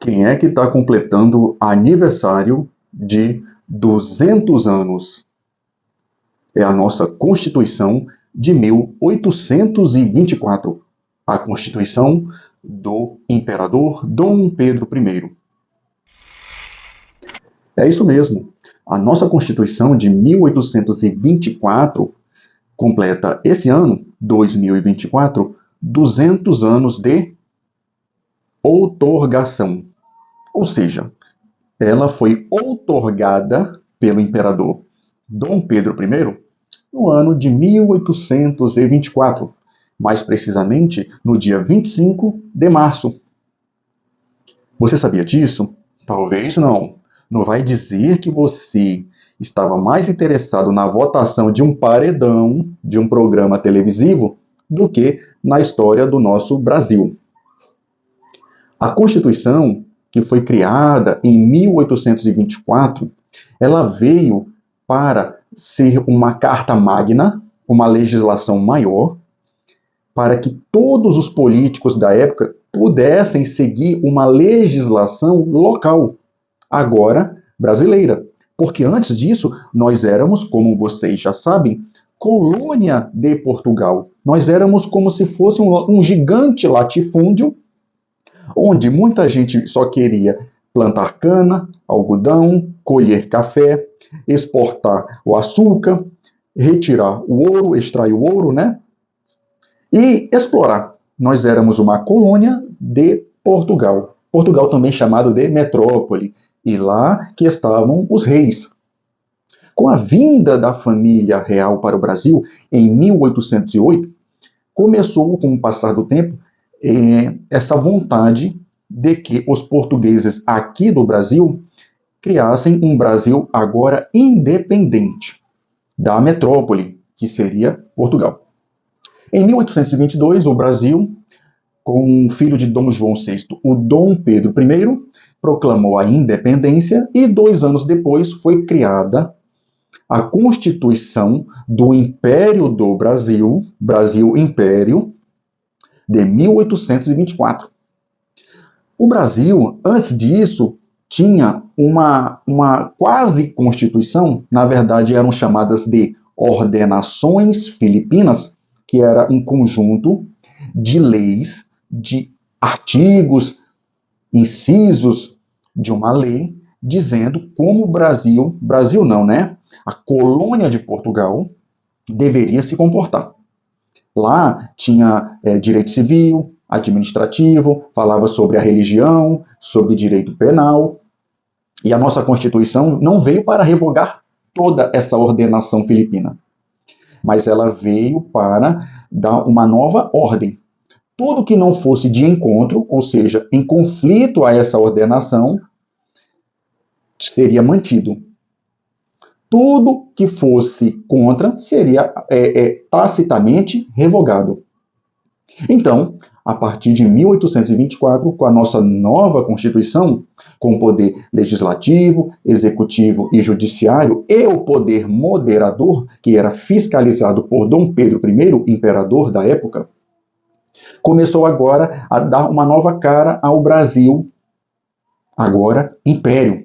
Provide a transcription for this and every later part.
Quem é que está completando aniversário de 200 anos? É a nossa Constituição de 1824, a Constituição do Imperador Dom Pedro I. É isso mesmo. A nossa Constituição de 1824 completa esse ano, 2024, 200 anos de outorgação. Ou seja, ela foi outorgada pelo imperador Dom Pedro I no ano de 1824, mais precisamente no dia 25 de março. Você sabia disso? Talvez não. Não vai dizer que você estava mais interessado na votação de um paredão de um programa televisivo do que na história do nosso Brasil. A Constituição, que foi criada em 1824, ela veio para ser uma carta magna, uma legislação maior, para que todos os políticos da época pudessem seguir uma legislação local, agora brasileira. Porque antes disso, nós éramos, como vocês já sabem, colônia de Portugal. Nós éramos como se fosse um gigante latifúndio, onde muita gente só queria plantar cana, algodão, colher café, exportar o açúcar, retirar o ouro, extrair o ouro, né? E explorar. Nós éramos uma colônia de Portugal. Portugal também chamado de metrópole. E lá que estavam os reis. Com a vinda da família real para o Brasil, em 1808, começou, com o passar do tempo, essa vontade de que os portugueses aqui do Brasil criassem um Brasil agora independente da metrópole, que seria Portugal. Em 1822, o Brasil, com o filho de Dom João VI, o Dom Pedro I, proclamou a independência e 2 anos depois foi criada a Constituição do Império do Brasil, Brasil Império, de 1824. O Brasil, antes disso, tinha uma quase constituição, na verdade eram chamadas de ordenações filipinas, que era um conjunto de leis, de artigos, incisos de uma lei, dizendo como o Brasil não, né? A colônia de Portugal deveria se comportar. Lá tinha direito civil, administrativo, falava sobre a religião, sobre direito penal. E a nossa Constituição não veio para revogar toda essa ordenação filipina, mas ela veio para dar uma nova ordem. Tudo que não fosse de encontro, ou seja, em conflito a essa ordenação, seria mantido. Tudo que fosse contra seria tacitamente revogado. Então, a partir de 1824, com a nossa nova Constituição, com o poder legislativo, executivo e judiciário, e o poder moderador, que era fiscalizado por Dom Pedro I, imperador da época, começou agora a dar uma nova cara ao Brasil, agora império.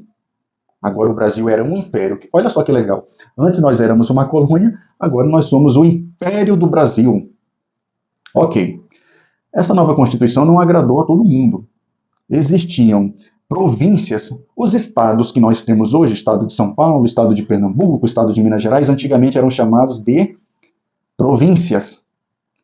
Agora o Brasil era um império. Olha só que legal. Antes nós éramos uma colônia, agora nós somos o Império do Brasil. Ok. Essa nova Constituição não agradou a todo mundo. Existiam províncias, os estados que nós temos hoje, estado de São Paulo, estado de Pernambuco, estado de Minas Gerais, antigamente eram chamados de províncias.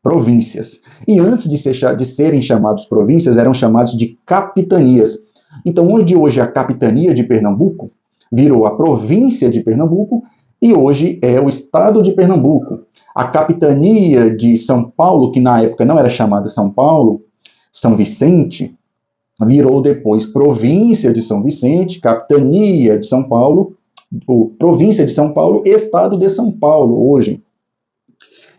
Províncias. E antes de serem chamados províncias, eram chamados de capitanias. Então, onde hoje é a capitania de Pernambuco, virou a província de Pernambuco e hoje é o estado de Pernambuco. A capitania de São Paulo, que na época não era chamada São Paulo, São Vicente, virou depois província de São Vicente, capitania de São Paulo, ou província de São Paulo, estado de São Paulo hoje.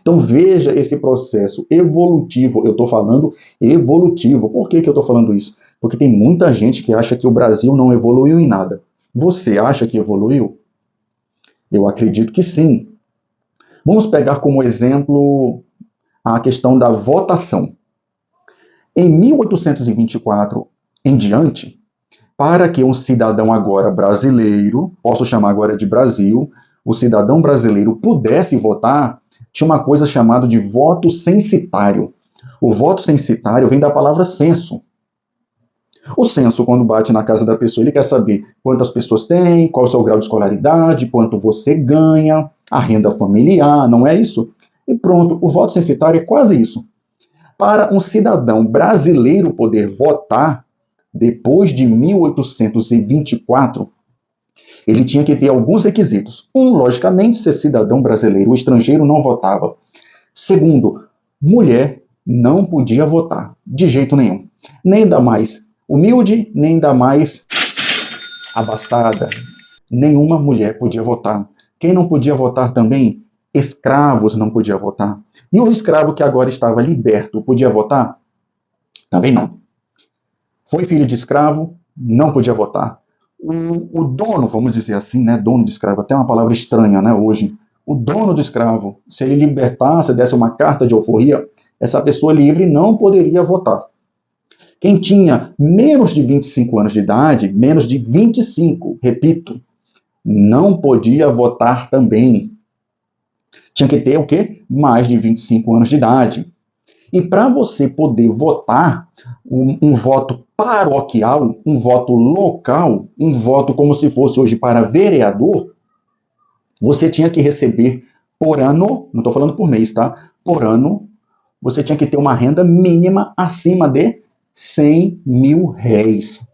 Então veja esse processo evolutivo, eu estou falando evolutivo. Por que eu estou falando isso? Porque tem muita gente que acha que o Brasil não evoluiu em nada. Você acha que evoluiu? Eu acredito que sim. Vamos pegar como exemplo a questão da votação. Em 1824 em diante, para que um cidadão agora brasileiro, posso chamar agora de Brasil, o cidadão brasileiro pudesse votar, tinha uma coisa chamada de voto censitário. O voto censitário vem da palavra censo. O censo, quando bate na casa da pessoa, ele quer saber quantas pessoas tem, qual é o seu grau de escolaridade, quanto você ganha, a renda familiar, não é isso? E pronto, o voto censitário é quase isso. Para um cidadão brasileiro poder votar, depois de 1824, ele tinha que ter alguns requisitos. Um, logicamente, ser cidadão brasileiro. O estrangeiro não votava. Segundo, mulher não podia votar, de jeito nenhum. Nem da mais humilde, nem da mais abastada. Nenhuma mulher podia votar. Quem não podia votar também? Escravos não podiam votar. E o escravo que agora estava liberto podia votar? Também não. Foi filho de escravo? Não podia votar. O dono, vamos dizer assim, né, dono de escravo, até uma palavra estranha, né, hoje. O dono do escravo, se ele libertasse, desse uma carta de alforria, essa pessoa livre não poderia votar. Quem tinha menos de 25 anos de idade, menos de 25, repito, não podia votar também. Tinha que ter o quê? Mais de 25 anos de idade. E para você poder votar, um voto paroquial, um voto local, um voto como se fosse hoje para vereador, você tinha que receber por ano, não estou falando por mês, tá? Por ano, você tinha que ter uma renda mínima acima de 100 mil réis.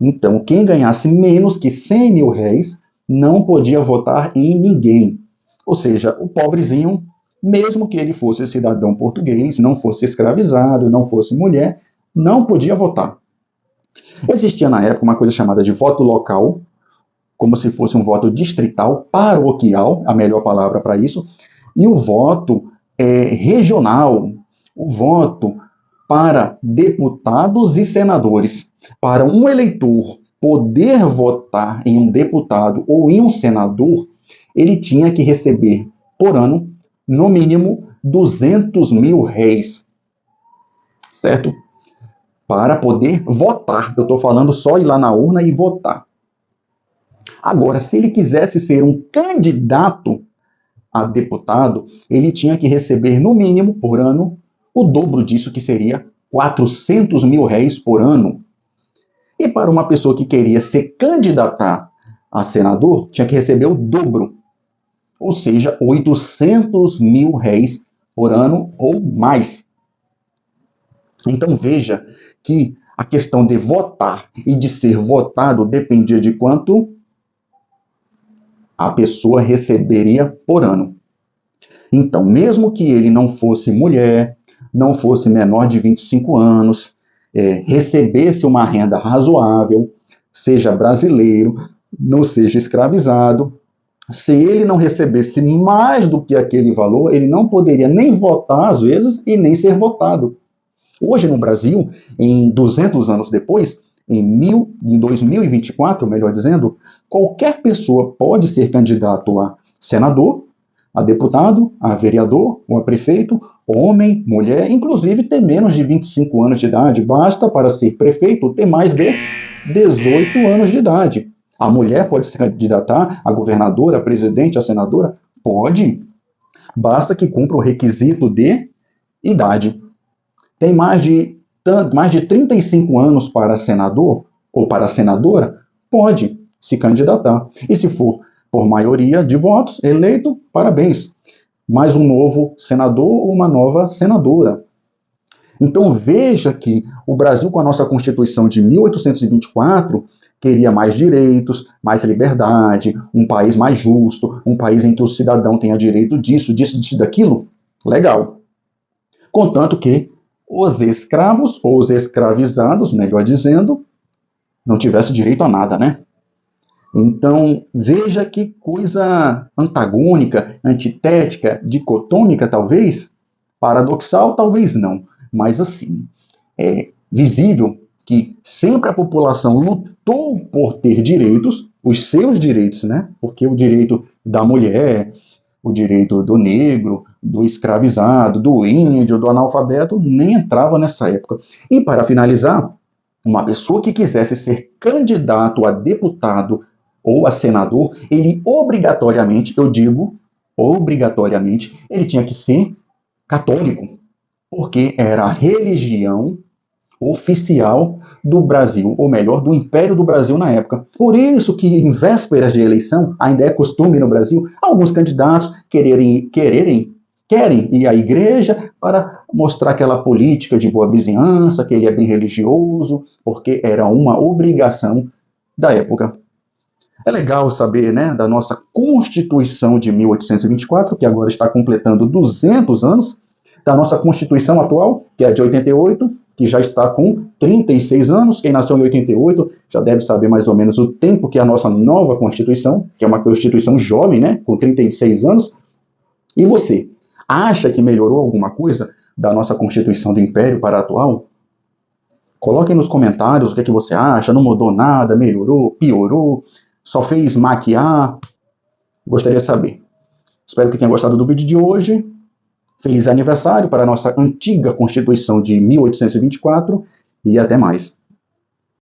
Então, quem ganhasse menos que 100 mil réis não podia votar em ninguém. Ou seja, o pobrezinho, mesmo que ele fosse cidadão português, não fosse escravizado, não fosse mulher, não podia votar. Existia na época uma coisa chamada de voto local, como se fosse um voto distrital, paroquial, a melhor palavra para isso, e o voto regional, o voto para deputados e senadores. Para um eleitor poder votar em um deputado ou em um senador, ele tinha que receber por ano, no mínimo, 200 mil réis. Certo? Para poder votar. Eu estou falando só ir lá na urna e votar. Agora, se ele quisesse ser um candidato a deputado, ele tinha que receber, no mínimo, por ano, o dobro disso, que seria 400 mil réis por ano. E para uma pessoa que queria se candidatar a senador, tinha que receber o dobro, ou seja, 800 mil réis por ano ou mais. Então veja que a questão de votar e de ser votado dependia de quanto a pessoa receberia por ano. Então, mesmo que ele não fosse mulher, não fosse menor de 25 anos, recebesse uma renda razoável, seja brasileiro, não seja escravizado, se ele não recebesse mais do que aquele valor, ele não poderia nem votar, às vezes, e nem ser votado. Hoje, no Brasil, em 200 anos depois, em 2024, melhor dizendo, qualquer pessoa pode ser candidato a senador, a deputado, a vereador, ou a prefeito, homem, mulher, inclusive ter menos de 25 anos de idade. Basta, para ser prefeito, ter mais de 18 anos de idade. A mulher pode se candidatar a governadora, a presidente, a senadora? Pode. Basta que cumpra o requisito de idade. Tem mais de 35 anos para senador ou para senadora? Pode se candidatar. E se for por maioria de votos, eleito, parabéns. Mais um novo senador ou uma nova senadora. Então veja que o Brasil, com a nossa Constituição de 1824, queria mais direitos, mais liberdade, um país mais justo, um país em que o cidadão tenha direito disso, daquilo. Legal. Contanto que os escravos, ou os escravizados, melhor dizendo, não tivessem direito a nada, né? Então, veja que coisa antagônica, antitética, dicotômica, talvez, paradoxal, talvez não, mas assim, é visível que sempre a população lutou por ter direitos, os seus direitos, né? Porque o direito da mulher, o direito do negro, do escravizado, do índio, do analfabeto, nem entrava nessa época. E para finalizar, uma pessoa que quisesse ser candidato a deputado ou a senador, ele obrigatoriamente, eu digo obrigatoriamente, ele tinha que ser católico, porque era a religião oficial do Brasil, ou melhor, do Império do Brasil na época. Por isso que em vésperas de eleição, ainda é costume no Brasil, alguns candidatos querem ir à igreja para mostrar aquela política de boa vizinhança, que ele é bem religioso, porque era uma obrigação da época. É legal saber, né, da nossa Constituição de 1824, que agora está completando 200 anos, da nossa Constituição atual, que é de 88, que já está com 36 anos. Quem nasceu em 88 já deve saber mais ou menos o tempo que a nossa nova Constituição, que é uma Constituição jovem, né, com 36 anos. E você, acha que melhorou alguma coisa da nossa Constituição do Império para a atual? Coloquem nos comentários o que é que você acha, não mudou nada, melhorou, piorou, só fez maquiar? Gostaria de saber. Espero que tenha gostado do vídeo de hoje. Feliz aniversário para a nossa antiga Constituição de 1824 e até mais.